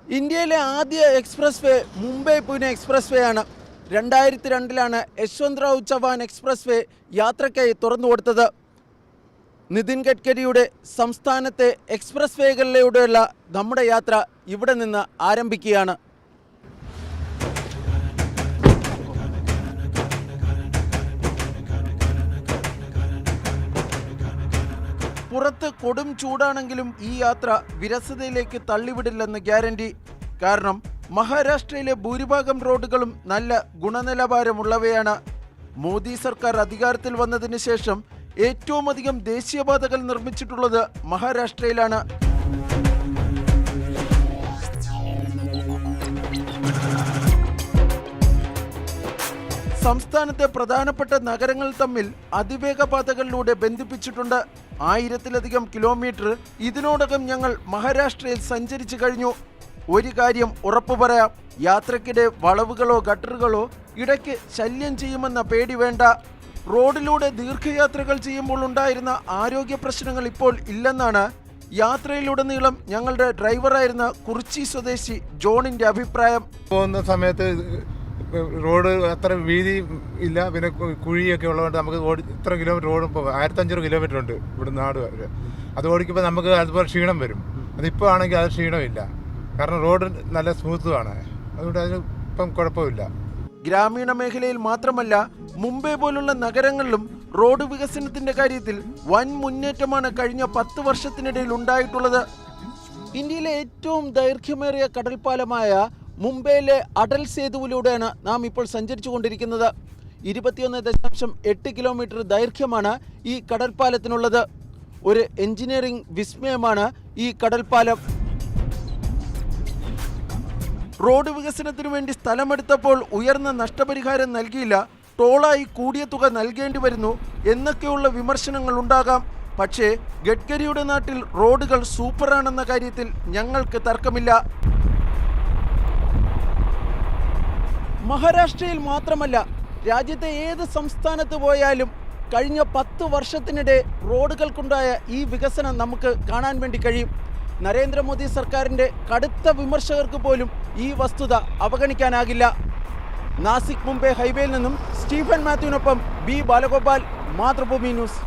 ഇന്ത്യയിലെ ആദ്യ എക്സ്പ്രസ് വേ മുംബൈ പുനെ എക്സ്പ്രസ് വേ ആണ്. 2002 യശ്വന്ത് ചവാൻ എക്സ്പ്രസ് വേ യാത്രയ്ക്കായി തുറന്നുകൊടുത്തത്. നിതിൻ ഗഡ്കരിയുടെ സംസ്ഥാനത്തെ എക്സ്പ്രസ് വേകളിലൂടെയുള്ള നമ്മുടെ യാത്ര ഇവിടെ നിന്ന് ആരംഭിക്കുകയാണ്. പുറത്ത് കൊടും ചൂടാണെങ്കിലും ഈ യാത്ര വിരസതയിലേക്ക് തള്ളിവിടില്ലെന്ന് ഗ്യാരണ്ടി. കാരണം മഹാരാഷ്ട്രയിലെ ഭൂരിഭാഗം റോഡുകളും നല്ല ഗുണനിലവാരമുള്ളവയാണ്. മോദി സർക്കാർ അധികാരത്തിൽ വന്നതിന് ശേഷം ഏറ്റവും അധികം ദേശീയപാതകൾ നിർമ്മിച്ചിട്ടുള്ളത് മഹാരാഷ്ട്രയിലാണ്. സംസ്ഥാനത്തെ പ്രധാനപ്പെട്ട നഗരങ്ങൾ തമ്മിൽ അതിവേഗ പാതകളിലൂടെ ബന്ധിപ്പിച്ചിട്ടുണ്ട്. 1000-ലധികം കിലോമീറ്റർ ഇതിനോടകം ഞങ്ങൾ മഹാരാഷ്ട്രയിൽ സഞ്ചരിച്ചു കഴിഞ്ഞു. ഒരു കാര്യം ഉറപ്പു പറയാം, യാത്രക്കിടെ വളവുകളോ ഗട്ടറുകളോ ഇടയ്ക്ക് ശല്യം ചെയ്യുമെന്ന പേടി വേണ്ട. റോഡിലൂടെ ദീർഘയാത്രകൾ ചെയ്യുമ്പോൾ ഉണ്ടായിരുന്ന ആരോഗ്യ പ്രശ്നങ്ങൾ ഇപ്പോൾ ഇല്ലെന്നാണ് യാത്രയിലുടനീളം ഞങ്ങളുടെ ഡ്രൈവറായിരുന്ന കുറിച്ചി സ്വദേശി ജോണിന്റെ അഭിപ്രായം. പോകുന്ന സമയത്ത് റോഡ് അത്ര വീതി ഇല്ല, പിന്നെ കുഴിയൊക്കെ ഉള്ളതുകൊണ്ട് നമുക്ക് ഇത്ര കിലോമീറ്റർ ഓടുമ്പോൾ 1500 കിലോമീറ്റർ ഉണ്ട് ഇവിടെ നാട് വരെ. അത് ഓടിക്കുമ്പോൾ നമുക്ക് അതുപോലെ ക്ഷീണം വരും. അതിപ്പോൾ ആണെങ്കിൽ അത് ക്ഷീണമില്ല, കാരണം റോഡ് നല്ല സ്മൂത്തുമാണ്. അതുകൊണ്ട് അതിന് ഇപ്പം കുഴപ്പമില്ല. ഗ്രാമീണ മേഖലയിൽ മാത്രമല്ല, മുംബൈ പോലുള്ള നഗരങ്ങളിലും റോഡ് വികസനത്തിന്റെ കാര്യത്തിൽ വൻ മുന്നേറ്റമാണ് കഴിഞ്ഞ 10 വർഷത്തിനിടയിൽ ഉണ്ടായിട്ടുള്ളത്. ഇന്ത്യയിലെ ഏറ്റവും ദൈർഘ്യമേറിയ കടൽപ്പാലമായ മുംബൈയിലെ അടൽ സേതുവിലൂടെയാണ് നാം ഇപ്പോൾ സഞ്ചരിച്ചു കൊണ്ടിരിക്കുന്നത്. 21.8 കിലോമീറ്റർ ദൈർഘ്യമാണ് ഈ കടൽപ്പാലത്തിനുള്ളത്. ഒരു എഞ്ചിനീയറിംഗ് വിസ്മയമാണ് ഈ കടൽപ്പാലം. റോഡ് വികസനത്തിനു വേണ്ടി സ്ഥലമെടുത്തപ്പോൾ ഉയർന്ന നഷ്ടപരിഹാരം നൽകിയില്ല, ടോളായി കൂടിയ തുക നൽകേണ്ടി വരുന്നു എന്നൊക്കെയുള്ള വിമർശനങ്ങൾ ഉണ്ടാകാം. പക്ഷേ ഗഡ്കരിയുടെ നാട്ടിൽ റോഡുകൾ സൂപ്പറാണെന്ന കാര്യത്തിൽ ഞങ്ങൾക്ക് തർക്കമില്ല. മഹാരാഷ്ട്രയിൽ മാത്രമല്ല, രാജ്യത്തെ ഏത് സംസ്ഥാനത്ത് പോയാലും കഴിഞ്ഞ 10 വർഷത്തിനിടെ റോഡുകൾക്കുണ്ടായ ഈ വികസനം നമുക്ക് കാണാൻ വേണ്ടി കഴിയും. നരേന്ദ്രമോദി സർക്കാരിൻ്റെ കടുത്ത വിമർശകർക്ക് പോലും ഈ വസ്തുത അവഗണിക്കാനാകില്ല. നാസിക് മുംബൈ ഹൈവേയിൽ നിന്നും സ്റ്റീഫൻ മാത്യുവിനൊപ്പം ബി ബാലഗോപാൽ, മാതൃഭൂമി ന്യൂസ്.